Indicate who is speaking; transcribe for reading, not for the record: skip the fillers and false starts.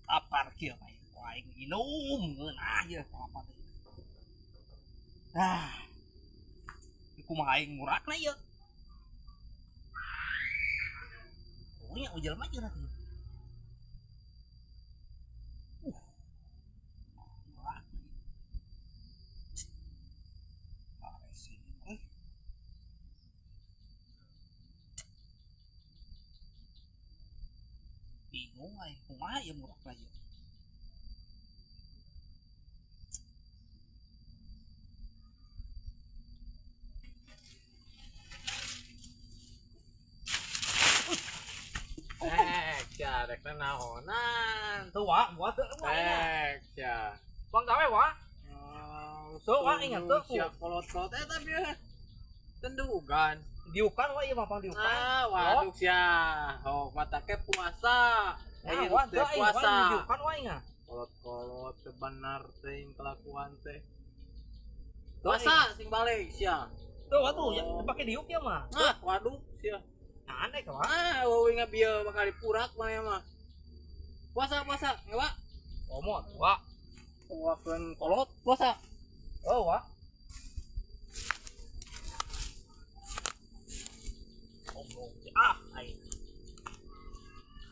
Speaker 1: lapar kieu mah aing minum ngeunah ieu lapar. Ah, kumaha aing murakna ieu. Oh nya ujal mah jeung atuh. Murak. Aresin euy. Bingung aing kumaha ieu murakna ieu.
Speaker 2: Rek naonan.
Speaker 1: Tuh wa, gua teu wa.
Speaker 2: Ya.
Speaker 1: Bang gawe wa. So wa ingat teu ku.
Speaker 2: Siap kolot-kolot tapi tendugan.
Speaker 1: Diukan wa ieu mah pang diukan.
Speaker 2: Waduh sia. Oh, mata ke puasa.
Speaker 1: Nah, wa teu aing
Speaker 2: puasa.
Speaker 1: diukan wa ingat.
Speaker 2: Kolot-kolot teu benar teh kelakuan teh. Puasa sing balik sia.
Speaker 1: Tuh wa tuh ya pake diuk ya mah.
Speaker 2: Waduh sia.
Speaker 1: Aneh ka wa.
Speaker 2: Weuing ngabieu makali purak mah ya mah. Puasa ngewa.
Speaker 1: Omot wa.
Speaker 2: Wakeun kolot puasa.
Speaker 1: Oh wa.